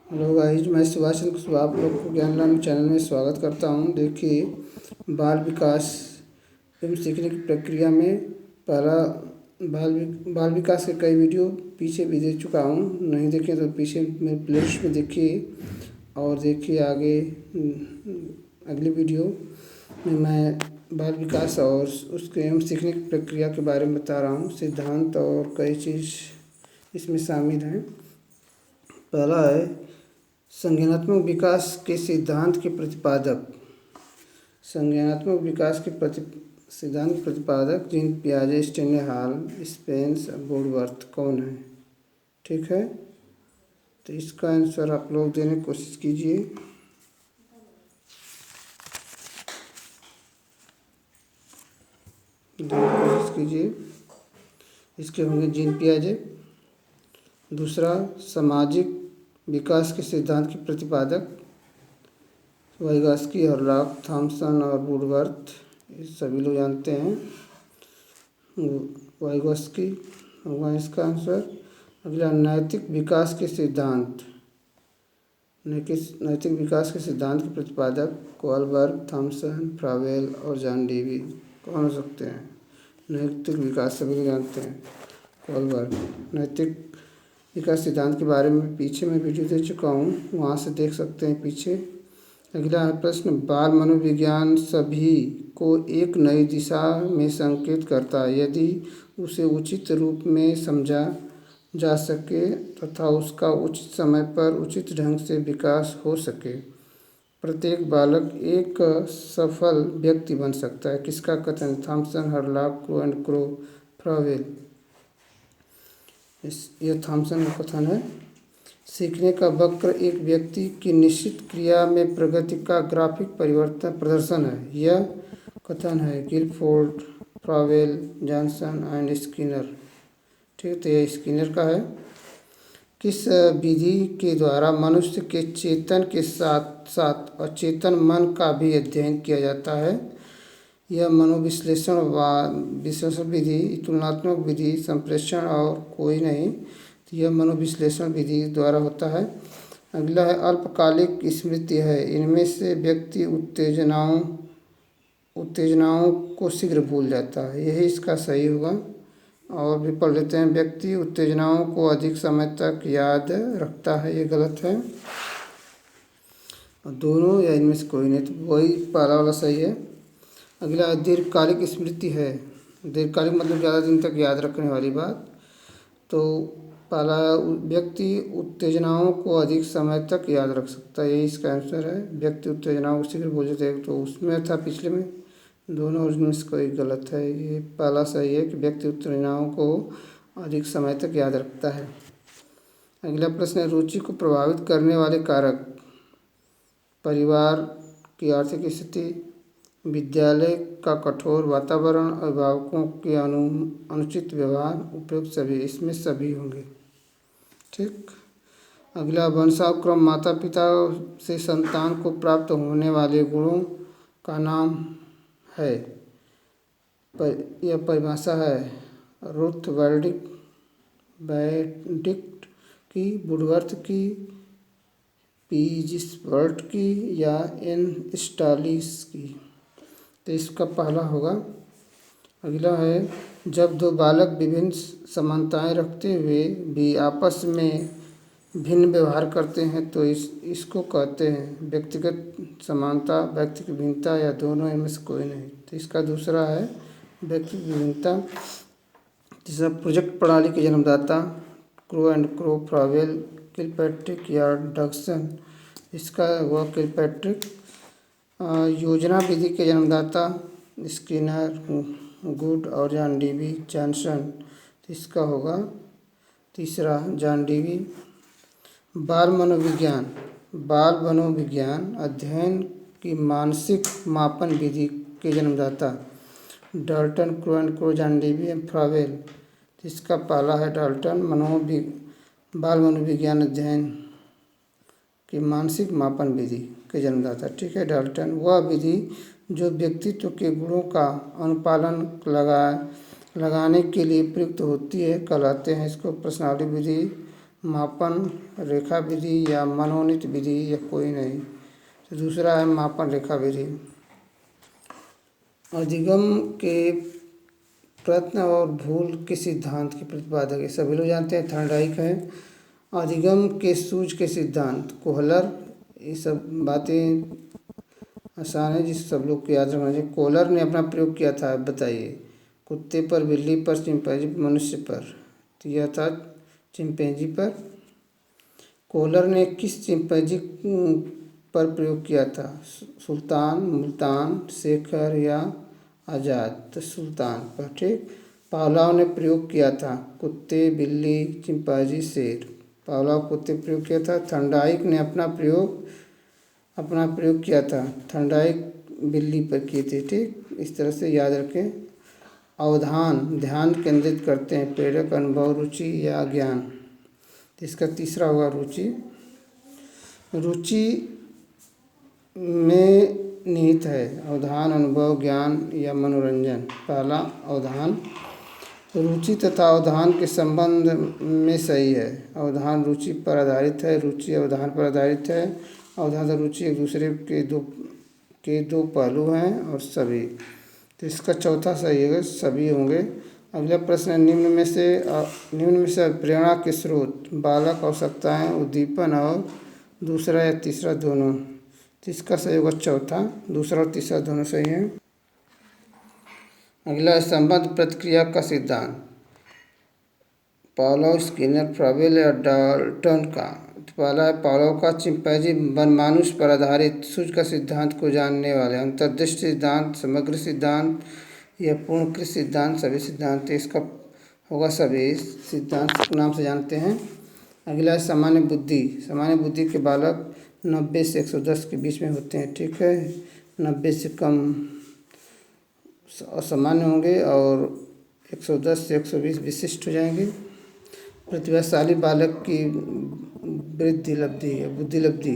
Hello guys, मैं सुभाष चंद्र कुशवाहा आप लोग को ज्ञान लर्न चैनल में स्वागत करता हूं। देखिए, बाल विकास एवं सीखने की प्रक्रिया में पहला बाल विकास के कई वीडियो पीछे भी दे चुका हूं। नहीं देखे तो पीछे मेरे प्लेलिस्ट में देखिए और देखिए आगे अगली वीडियो में मैं बाल विकास और उसके एवं सीखने की प्रक्रिया के बारे में बता रहा हूँ। सिद्धांत और कई चीज़ इसमें शामिल हैं। पहला है संज्ञानात्मक विकास के सिद्धांत के प्रतिपादक। संज्ञानात्मक विकास के सिद्धांत प्रतिपादक जीन पियाजे, स्टेनहाल, स्पेंस, वुडवर्थ कौन है? ठीक है, तो इसका आंसर आप लोग देने की कोशिश कीजिए। इसके होंगे जीन पियाजे। दूसरा, सामाजिक विकास के सिद्धांत के प्रतिपादक वाइगॉस्की, हर्लॉक, थॉमसन और वुडवर्थ, ये सभी लोग जानते हैं। वाइगॉस्की होगा इसका आंसर। अगला, नैतिक विकास के सिद्धांत। नैतिक विकास के सिद्धांत के प्रतिपादक कोलबर्ग, थॉमसन, फ्रावेल और जॉन डेवी कौन हो सकते हैं? नैतिक विकास सभी लोग जानते हैं, कोलबर्ग। नैतिक विकास सिद्धांत के बारे में पीछे मैं वीडियो दे चुका हूँ, वहाँ से देख सकते हैं पीछे। अगला है प्रश्न, बाल मनोविज्ञान सभी को एक नई दिशा में संकेत करता है यदि उसे उचित रूप में समझा जा सके तथा उसका उचित समय पर उचित ढंग से विकास हो सके। प्रत्येक बालक एक सफल व्यक्ति बन सकता है। किसका कथन? Thomson, Hurlock, Crow and Crow, Froebel. यह थॉमसन का कथन है। सीखने का वक्र एक व्यक्ति की निश्चित क्रिया में प्रगति का ग्राफिक प्रदर्शन है। यह कथन है गिलफोर्ड, फ्रावेल, जॉनसन एंड स्किनर। ठीक, तो यह स्किनर का है। किस विधि के द्वारा मनुष्य के चेतन के साथ साथ अचेतन मन का भी अध्ययन किया जाता है? यह मनोविश्लेषण विश्लेषण विधि, तुलनात्मक विधि, संप्रेषण और कोई नहीं, तो यह मनोविश्लेषण विधि द्वारा होता है। अगला है अल्पकालिक स्मृति है। इनमें से व्यक्ति उत्तेजनाओं को शीघ्र भूल जाता है, यही इसका सही होगा। और भी पढ़ लेते हैं, व्यक्ति उत्तेजनाओं को अधिक समय तक याद रखता है, ये गलत है। दोनों या इनमें से कोई नहीं, तो वही पहला वाला सही है। अगला दीर्घकालिक स्मृति है। दीर्घकालिक मतलब ज़्यादा दिन तक याद रखने वाली बात। तो पहला व्यक्ति उत्तेजनाओं को अधिक समय तक याद रख सकता है, यही इसका आंसर है। व्यक्ति उत्तेजनाओं को शीघ्र भूल जाता है, तो उसमें था पिछले में, दोनों और इनमें से कोई गलत है। ये पहला सही है कि व्यक्ति उत्तेजनाओं को अधिक समय तक याद रखता है। अगला प्रश्न है रुचि को प्रभावित करने वाले कारक। परिवार की आर्थिक स्थिति, विद्यालय का कठोर वातावरण, अभिभावकों के अनुचित व्यवहार, उपयुक्त सभी, इसमें सभी होंगे। ठीक। अगला, वंशानुक्रम माता पिता से संतान को प्राप्त होने वाले गुणों का नाम है। यह परिभाषा है रुथ बेनेडिक्ट की, वुडवर्थ की, पीजिसवर्थ की या एन स्टालिस की। तो इसका पहला होगा। अगला है जब दो बालक विभिन्न समानताएं रखते हुए भी आपस में भिन्न व्यवहार करते हैं तो इसको कहते हैं व्यक्तिगत समानता, व्यक्तिगत भिन्नता या दोनों, इनमें से कोई नहीं। तो इसका दूसरा है व्यक्तिगत भिन्नता। तीसरा, प्रोजेक्ट प्रणाली के जन्मदाता क्रो एंड क्रो, फ्रावेल, किलपैट्रिक या डगसन। इसका हुआ किलपैट्रिक। योजना विधि के जन्मदाता स्किनर, गुड और जॉन डेवी, जॉनसन। इसका होगा तीसरा जॉन डेवी। बाल मनोविज्ञान अध्ययन की मानसिक मापन विधि के जन्मदाता Dalton, Crow and Crow, John Dewey and Froebel. इसका पहला है डाल्टन। बाल मनोविज्ञान अध्ययन की मानसिक मापन विधि के जन्मदाता, ठीक है, डाल्टन। वह विधि जो व्यक्तित्व के गुणों का अनुपालन लगाने के लिए प्रयुक्त होती है कहलाते हैं इसको पर्सनालिटी विधि, मापन रेखा विधि या मनोनीत विधि या कोई नहीं। तो दूसरा है मापन रेखा विधि। अधिगम के प्रयत्न और भूल के सिद्धांत के प्रतिपादक, ये सभी लोग जानते हैं, थर्मोडाइक है। अधिगम के सूझ के सिद्धांत, कोहलर, ये सब बातें आसान है जिस सब लोग को याद रखना चाहिए। कोहलर ने अपना प्रयोग किया था, बताइए। कुत्ते पर, बिल्ली पर, चिंपैंजी पर, मनुष्य पर। तो यह था चिंपैंजी पर। कोहलर ने किस चिंपैंजी पर प्रयोग किया था? सुल्तान, मुल्तान, शेखर या आज़ाद? तो सुल्तान पर, ठीक। पावलोव ने प्रयोग किया था कुत्ते, बिल्ली, चिंपैंजी, शेर। पावलोव कुत्ते प्रयोग किया था। थर्मोडाइक ने अपना प्रयोग किया था, थर्मोडाइक बिल्ली पर किए थे, ठीक। इस तरह से याद रखें। अवधान, ध्यान केंद्रित करते हैं, प्रेरक, अनुभव, रुचि या ज्ञान। तो इसका तीसरा होगा रुचि। रुचि में निहित है अवधान, अनुभव, ज्ञान या मनोरंजन। पहला अवधान, रुचि तथा अवधान के संबंध में सही है। अवधान रुचि पर आधारित है, रुचि अवधान पर आधारित है। अवधान और रुचि एक दूसरे के दो पहलू हैं और सभी। तो इसका चौथा सही है, सभी होंगे। अगला प्रश्न है, निम्न में से प्रेरणा के स्रोत, बालक, आवश्यकताएं, उद्दीपन और दूसरा या तीसरा दोनों। तो इसका सही होगा चौथा, दूसरा और तीसरा दोनों सही है। अगला है संबंध प्रतिक्रिया का सिद्धांत, पावलोव, स्किनर, फ्राबेल या डाल्टन का। तो पहला है पावलोव का चिंपैंजी वनमानुष पर आधारित सूझ का सिद्धांत को जानने वाले। अंतर्दृष्टि सिद्धांत, समग्र सिद्धांत या पूर्णकृत सिद्धांत, सभी सिद्धांत। इसका होगा सभी सिद्धांत नाम से जानते हैं। अगला है सामान्य बुद्धि। सामान्य बुद्धि के बालक 90 से 110 के बीच में होते हैं, ठीक है। 90 से कम असामान्य होंगे और 110 से 120 विशिष्ट हो जाएंगे। प्रतिभाशाली बालक की बुद्धि लब्धि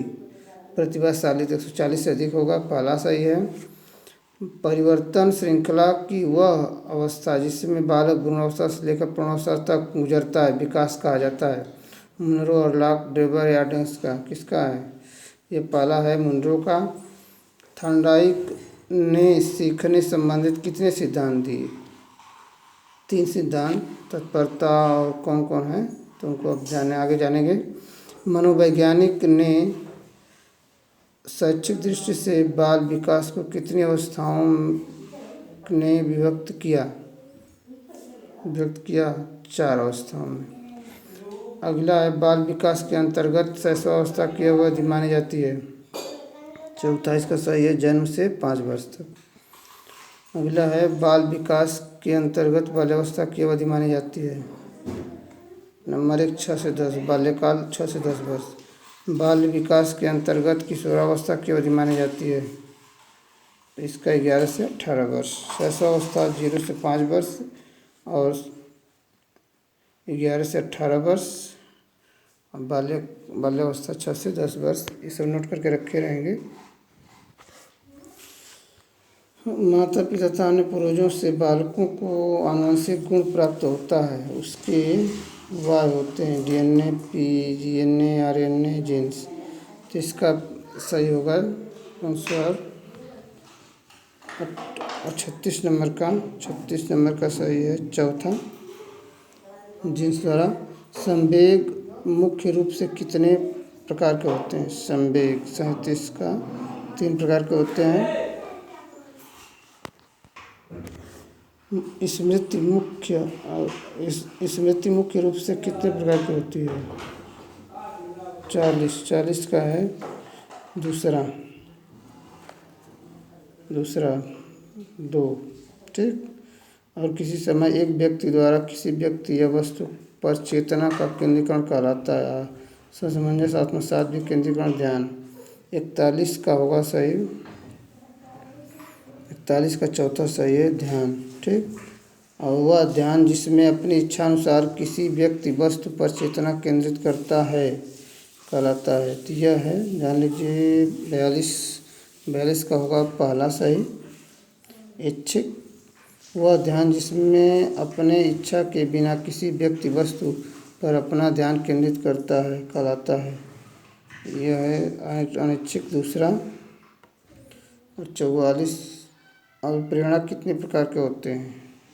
प्रतिभाशाली तो 140 से अधिक होगा, पहला सही है। परिवर्तन श्रृंखला की वह अवस्था जिसमें बालक भ्रूणावस्था से लेकर प्रौढ़ावस्था तक गुजरता है, विकास कहा जाता है। मुनरो और लॉक, डेबर या डेंस का, किसका है? ये पहला है मुनरो का। थर्मोडाइक ने सीखने संबंधित कितने सिद्धांत दिए? 3 सिद्धांत। तत्परता और कौन कौन है तो उनको अब आगे जानेंगे। मनोवैज्ञानिक ने शैक्षिक दृष्टि से बाल विकास को कितनी अवस्थाओं ने विभक्त किया? 4 अवस्थाओं में। अगला है बाल विकास के अंतर्गत शैशवावस्था की अवधि मानी जाती है। चौथा इसका सही है, जन्म से 5 वर्ष तक। अगला है बाल विकास के अंतर्गत बाल्यावस्था की अवधि मानी जाती है। नंबर 1 6 से 10, बाल्यकाल 6 से 10 वर्ष। बाल विकास के अंतर्गत किशोरावस्था की अवधि मानी जाती है, इसका 11 से 18 वर्ष। शैशवावस्था 0 से 5 वर्ष और 11 से 18 वर्ष। बाल्यावस्था 6 से 10 वर्ष। ये सब नोट करके रखे रहेंगे। माता पिता तथा अन्य पूर्वजों से बालकों को आनुवंशिक गुण प्राप्त होता है, उसके वाय होते हैं DNA, PGNA, RNA, जीन्स। तो इसका सही होगा आंसर 36 नंबर का सही है, चौथा। जीन्स द्वारा संवेग मुख्य रूप से कितने प्रकार के होते हैं? संवेग 37 का 3 प्रकार के होते हैं। स्मृति मुख्य रूप से कितने प्रकार की होती है? 40 का है दूसरा 2, ठीक। और किसी समय एक व्यक्ति द्वारा किसी व्यक्ति या वस्तु पर चेतना का केंद्रीकरण कहलाता है। समंजस, आत्मसात भी केंद्रीकरण, ध्यान। 41 का होगा सही, 41 का चौथा सही है, ध्यान, ठीक। और वह ध्यान जिसमें अपनी इच्छा अनुसार किसी व्यक्ति वस्तु पर चेतना केंद्रित करता है कहलाता है। तो यह है, जान लीजिए 42 का होगा पहला सही, इच्छिक। वह ध्यान जिसमें अपने इच्छा के बिना किसी व्यक्ति वस्तु पर अपना ध्यान केंद्रित करता है कहलाता है। यह है अनैच्छिक दूसरा। और 44 और प्रेरणा कितने प्रकार के होते हैं?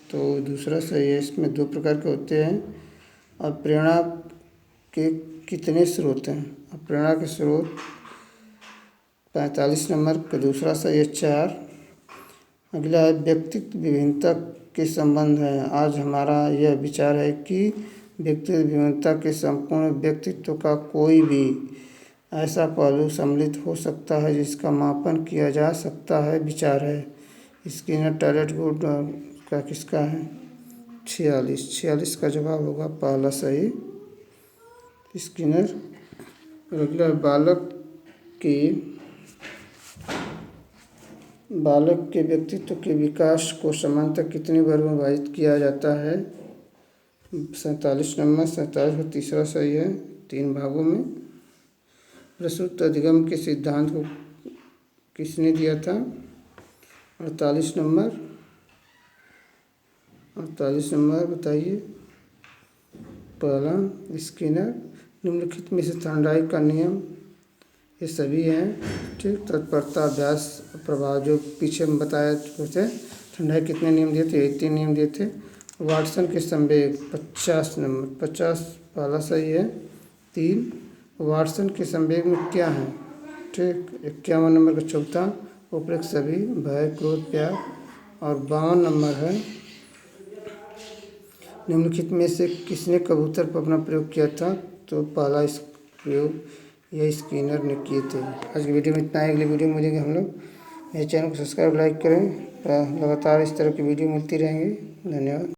तो दूसरा सही है, इसमें 2 प्रकार के होते हैं। और प्रेरणा के कितने स्रोत हैं? और प्रेरणा के स्रोत 45 नंबर का दूसरा सही है 4। अगला है व्यक्तित्व विभिन्नता के संबंध है। आज हमारा यह विचार है कि व्यक्तित्व विभिन्नता के संपूर्ण व्यक्तित्व का कोई भी ऐसा पहलू सम्मिलित हो सकता है जिसका मापन किया जा सकता है। विचार है स्किनर टैलेंट गुड का किसका है? 46 का जवाब होगा पहला सही, स्किनर। अगला बालक के व्यक्तित्व के विकास को सामान्यतः कितने वर्गों में विभाजित किया जाता है? 47 नंबर, 47 का तीसरा सही है, 3 भागों में। प्रसूत अधिगम के सिद्धांत को किसने दिया था? 48 नंबर, 48 नंबर बताइए। पहला स्किनर। निम्नलिखित में से थॉर्नडाइक का नियम ये सभी हैं, ठीक। तत्परता, अभ्यास, प्रभाव जो पीछे में बताया थे। थॉर्नडाइक कितने नियम दिए थे? 3 नियम दिए थे। वाटसन के संवेग 50 नंबर, 50 पहला सही है, 3। वाटसन के संवेग में क्या है? ठीक। 51 नंबर का चौथा उपरोक्त सभी भय, क्रोध, प्यार। और 52 नंबर है निम्नलिखित में से किसने कबूतर पर अपना प्रयोग किया था? तो पहला इस प्रयोग यह स्किनर ने किए थे। आज की वीडियो में इतना है। अगली वीडियो में मिलेंगे हम लोग। मेरे चैनल को सब्सक्राइब लाइक करें, लगातार इस तरह की वीडियो मिलती रहेंगी। धन्यवाद।